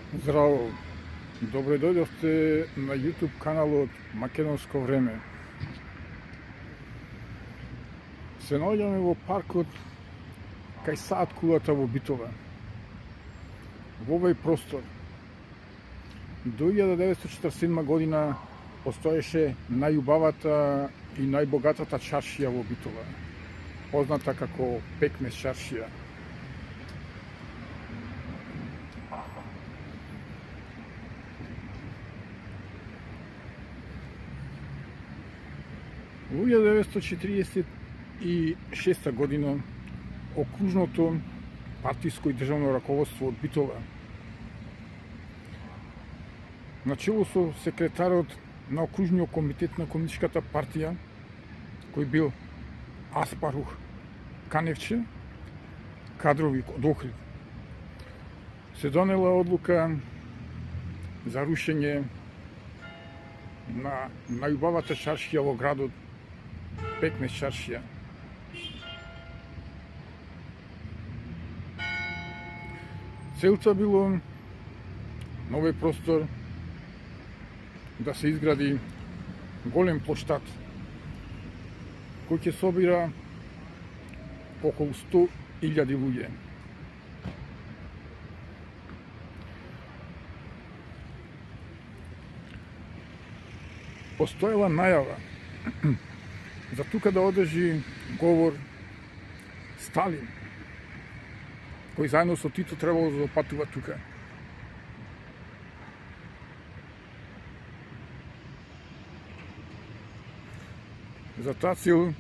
Здраво! Добре дојдовте на YouTube каналот Македонско време. Се наоѓаме во паркот кај саат кулата во Битола. Во овој простор до 1947 година постоеше најубавата и најбогатата чаршија во Битола, позната како Пекмез чаршија. Во 1946 година окружното партиско и државно раководство од Битола, начело со секретарот на окружниот комитет на Комунистичката партија, кој бил Аспарух Каневче, кадрови од Охрид, се донела одлука за рушење на најубавата чаршија во градот, Пекмез чаршија. Целта било на овој простор да се изгради голем плоштад кој ќе собира околу 100.000 луѓе. Постоела најава за тука да одржи говор Сталин, кој заедно со Тито требало да патува тука. За таа цел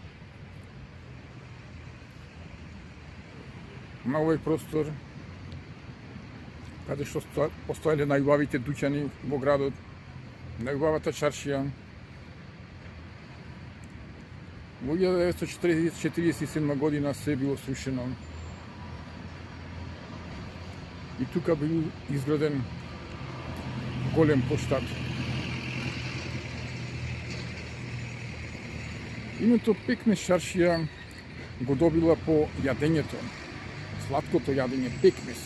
на овој простор, каде што постоеле најубавите дуќани во градот, најубавата чаршија, во 1947 година се било срушено и тука бил изграден голем плоштад. Името Пекмез чаршија го добила по јадењето, сладкото јадење пекмез,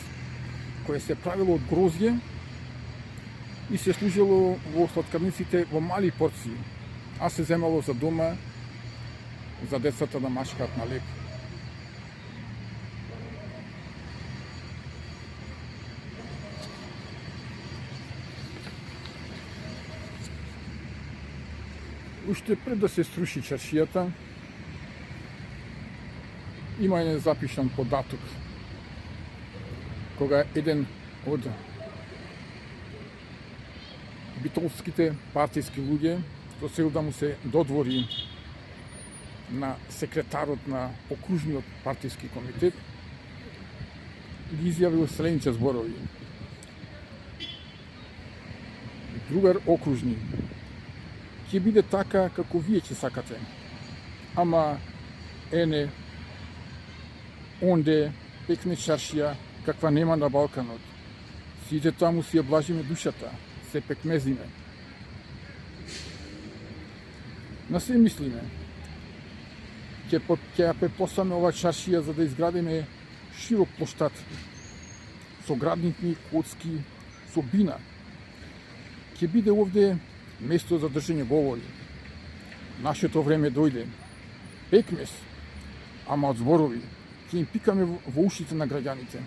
кое се правило од грозје и се служило во сладкарниците во мали порции, а се земало за дома за децата да мачкаат на леп. Уште пред да се сруши чаршијата, има еден запишан податок, кога еден од битолските партиски луѓе, со цел да му се додвори на секретарот на окружниот партиски комитет, ги изјавил следните зборови: другар окружни, ќе биде така како вие ќе сакате, ама ене, онде, Пекмез чаршија, каква нема на Балканот. Сите таму си ја блажиме душата, се пекмезиме. На се мислиме, ќе ја препоставиме ова чаршија за да изградиме широк плоштад со градинки, коцки, со бина. Ќе биде овде место за држање говори. Нашето време дојде. Пекмез, ама од зборови, ќе им пикаме во ушите на граѓаните.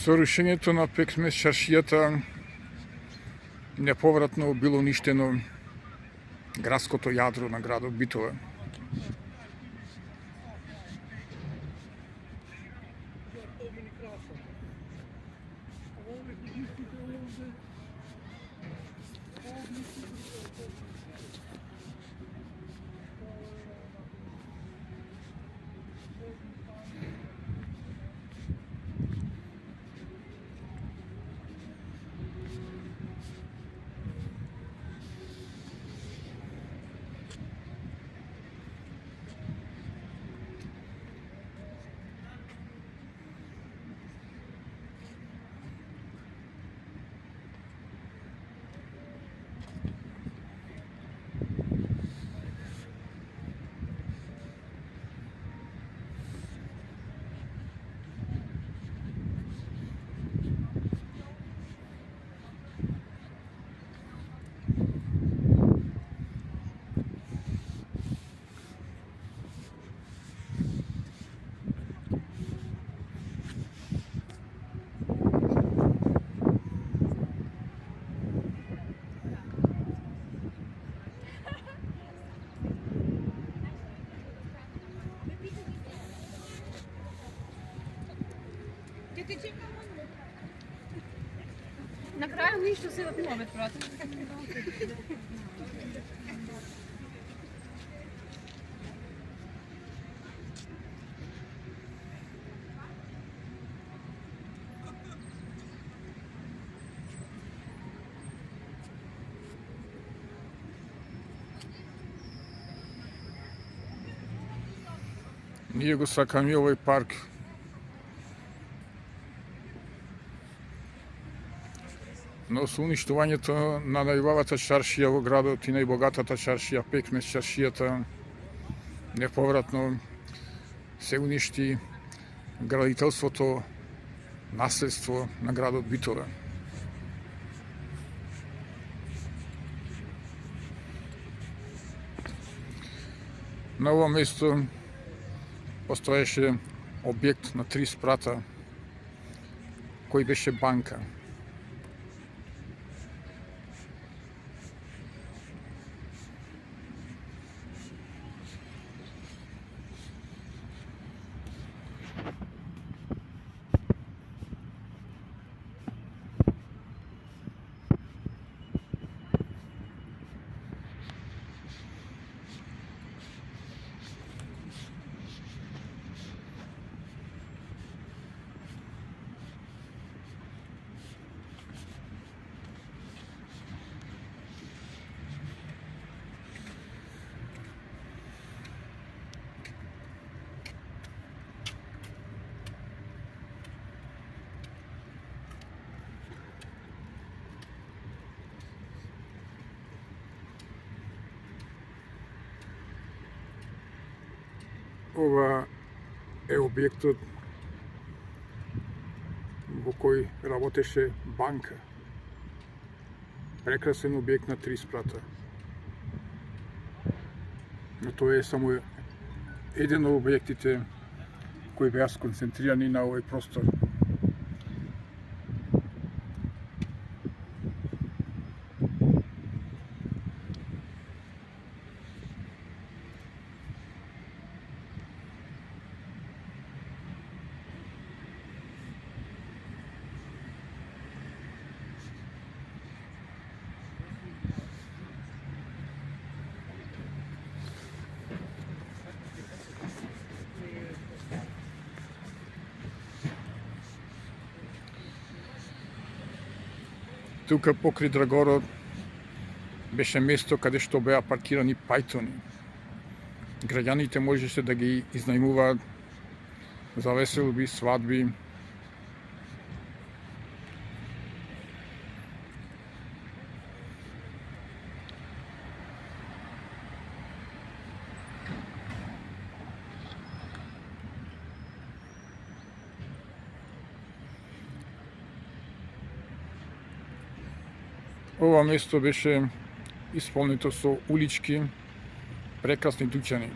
Со рушењето на Пекмез чаршијата неповратно било уништено градското јадро на градот Битола. Накрая нищо се отмовят просто. Ние го сакаме овој парк. Но со уништувањето на најубавата чаршија во градот и најбогатата чаршија, Пекмез чаршијата, неповратно се уништи градителството, наследство на градот Битола. На ово место постоеше објект на 3 спрата, кој беше банка. Ова е објектот во кој работеше банка. Прекрасен објект на 3 спрата. Но тоа е само еден од објектите кои беа сконцентрирани на овој простор. Тука покрај Драгород беше место каде што беа паркирани пајтони. Граѓаните можеше да ги изнајмуваат за веселби, свадби. Ова место беше исполнето со улички, прекрасни дуќани,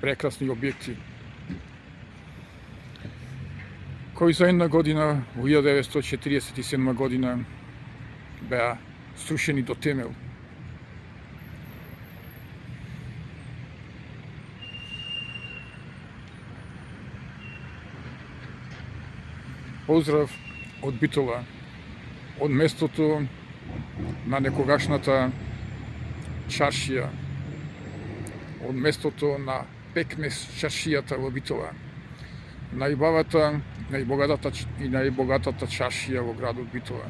прекрасни објекти. кои за една година, во 1947 година, беа срушени до темел. Поздрав од Битола, од местото на некогашната чаршија, од местото на пекмес чаршијата во Битола, најубавата, најбогатата и најбогатата чаршија во градот Битола.